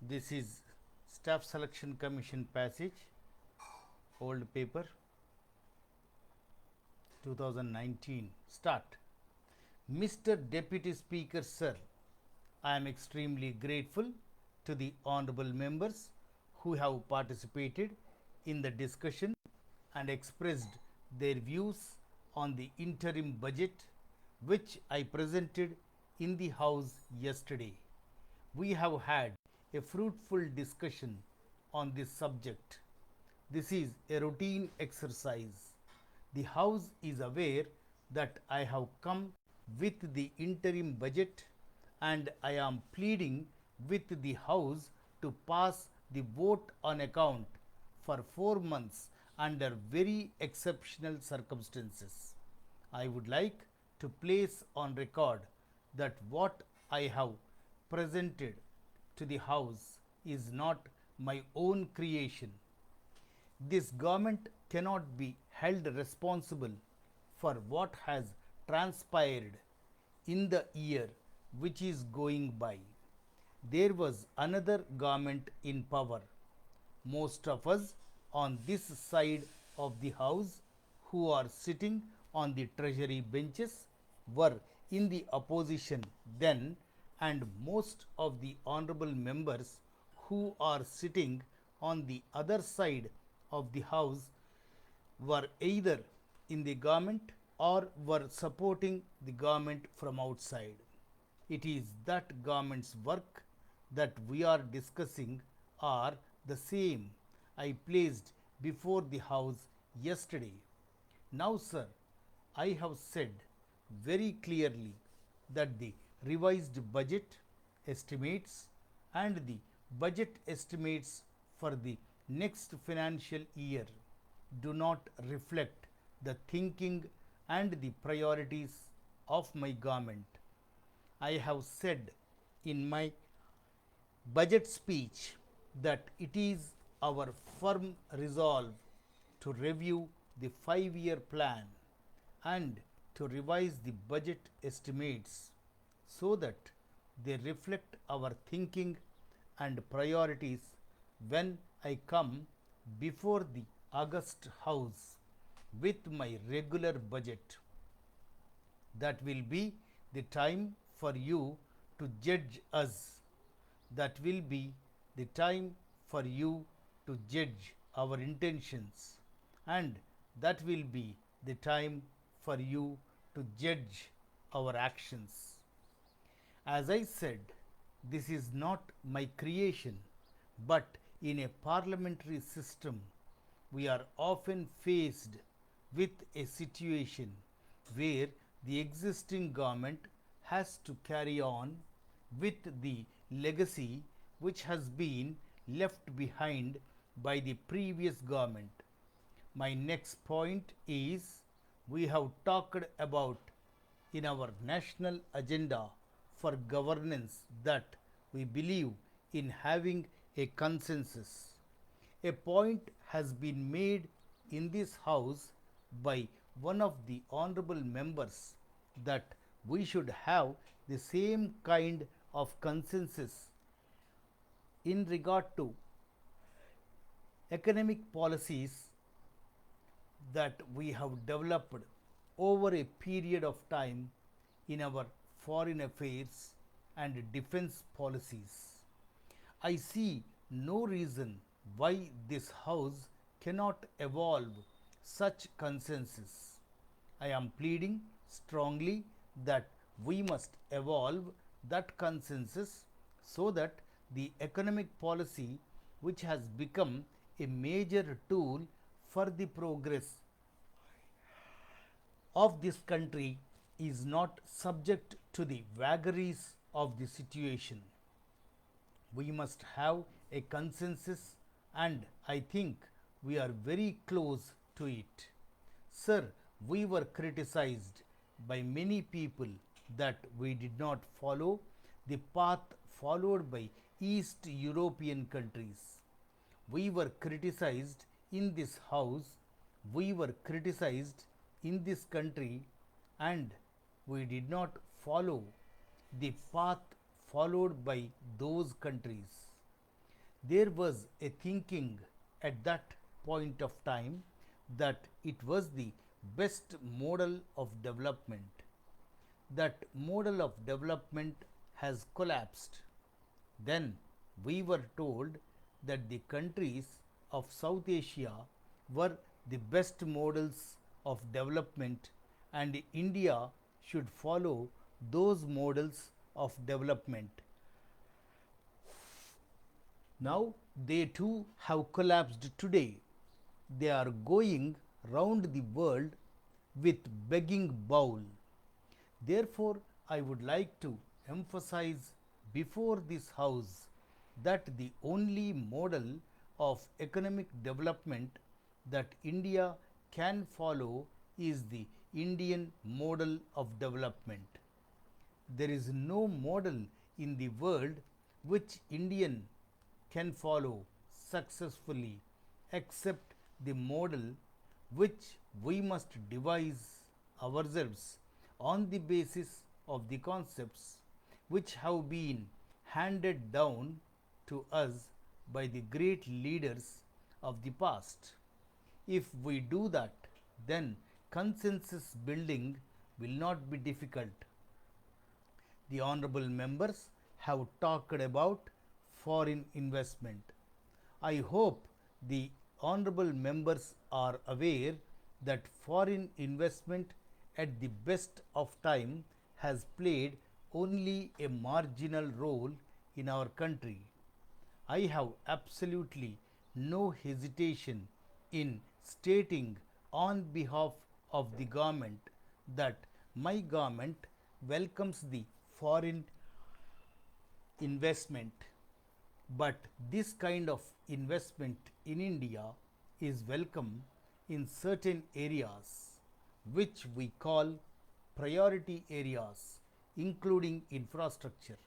This is Staff Selection Commission Passage, old paper, 2019. Start. Mr. Deputy Speaker, Sir, I am extremely grateful to the honorable members who have participated in the discussion and expressed their views on the interim budget which I presented in the House yesterday. We have had a fruitful discussion on this subject. This is a routine exercise. The House is aware that I have come with the interim budget and I am pleading with the House to pass the vote on account for 4 months under very exceptional circumstances. I would like to place on record that what I have presented to the House is not my own creation. This government cannot be held responsible for what has transpired in the year which is going by. There was another government in power. Most of us on this side of the House who are sitting on the treasury benches were in the opposition then, and most of the honorable members who are sitting on the other side of the House were either in the government or were supporting the government from outside. It is that government's work that we are discussing are the same I placed before the House yesterday. Now, sir, I have said very clearly that the revised budget estimates and the budget estimates for the next financial year do not reflect the thinking and the priorities of my government. I have said in my budget speech that it is our firm resolve to review the 5-year plan and to revise the budget estimates so that they reflect our thinking and priorities when I come before the August House with my regular budget. That will be the time for you to judge us. That will be the time for you to judge our intentions, and that will be the time for you to judge our actions. As I said, this is not my creation, but in a parliamentary system, we are often faced with a situation where the existing government has to carry on with the legacy which has been left behind by the previous government. My next point is we have talked about in our national agenda for governance that we believe in having a consensus. A point has been made in this House by one of the honorable members that we should have the same kind of consensus in regard to economic policies that we have developed over a period of time in our foreign affairs and defense policies. I see no reason why this House cannot evolve such consensus. I am pleading strongly that we must evolve that consensus so that the economic policy, which has become a major tool for the progress of this country, is not subject to the vagaries of the situation. We must have a consensus, and I think we are very close to it. Sir, we were criticized by many people that we did not follow the path followed by East European countries. We were criticized in this House, we were criticized in this country, and we did not follow the path followed by those countries. There was a thinking at that point of time that it was the best model of development. That model of development has collapsed. Then we were told that the countries of South Asia were the best models of development and India should follow those models of development. Now they too have collapsed today. They are going round the world with begging bowl. Therefore, I would like to emphasize before this House that the only model of economic development that India can follow is the Indian model of development. There is no model in the world which Indian can follow successfully except the model which we must devise ourselves on the basis of the concepts which have been handed down to us by the great leaders of the past. If we do that, then consensus building will not be difficult. The honorable members have talked about foreign investment. I hope the honorable members are aware that foreign investment at the best of time has played only a marginal role in our country. I have absolutely no hesitation in stating on behalf of the government that my government welcomes the foreign investment, but this kind of investment in India is welcome in certain areas which we call priority areas, including infrastructure.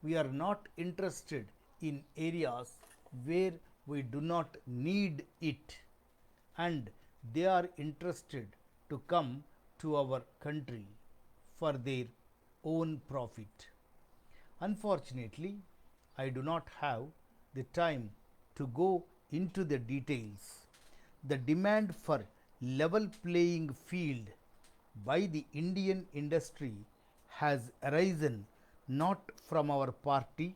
We are not interested in areas where we do not need it and they are interested to come to our country for their own profit. Unfortunately, I do not have the time to go into the details. The demand for level playing field by the Indian industry has arisen not from our party,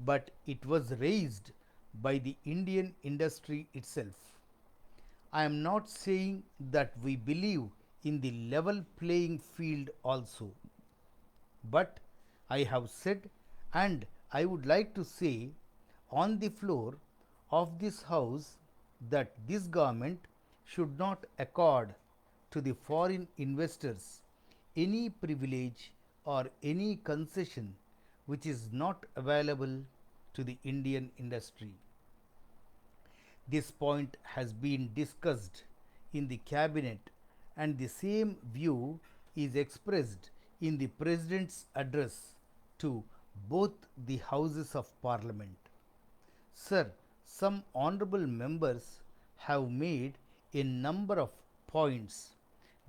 but it was raised by the Indian industry itself. I am not saying that we believe in the level playing field also, but I have said and I would like to say on the floor of this House that this government should not accord to the foreign investors any privilege or any concession which is not available to the Indian industry. This point has been discussed in the cabinet and the same view is expressed in the President's address to both the Houses of Parliament. Sir, some honorable members have made a number of points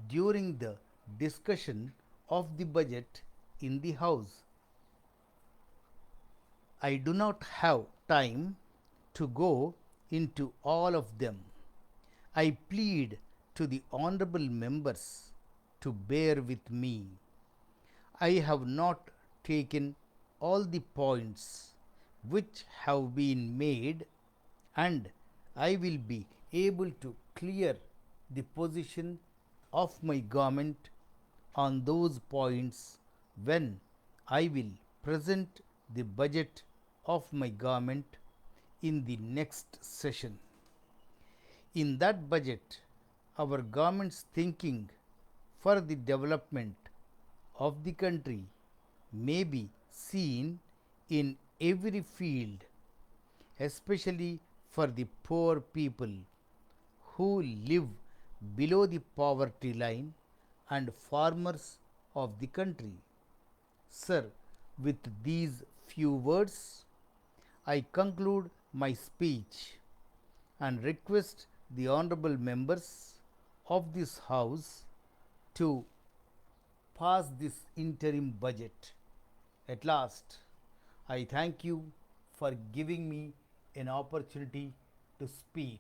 during the discussion of the budget in the House. I do not have time to go into all of them. I plead to the honorable members to bear with me. I have not taken all the points which have been made and I will be able to clear the position of my government on those points when I will present the budget of my government in the next session. In that budget, our government's thinking for the development of the country may be seen in every field, especially for the poor people who live below the poverty line and farmers of the country. Sir, with these few words, I conclude my speech and request the honorable members of this House to pass this interim budget. At last, I thank you for for giving me an opportunity to speak.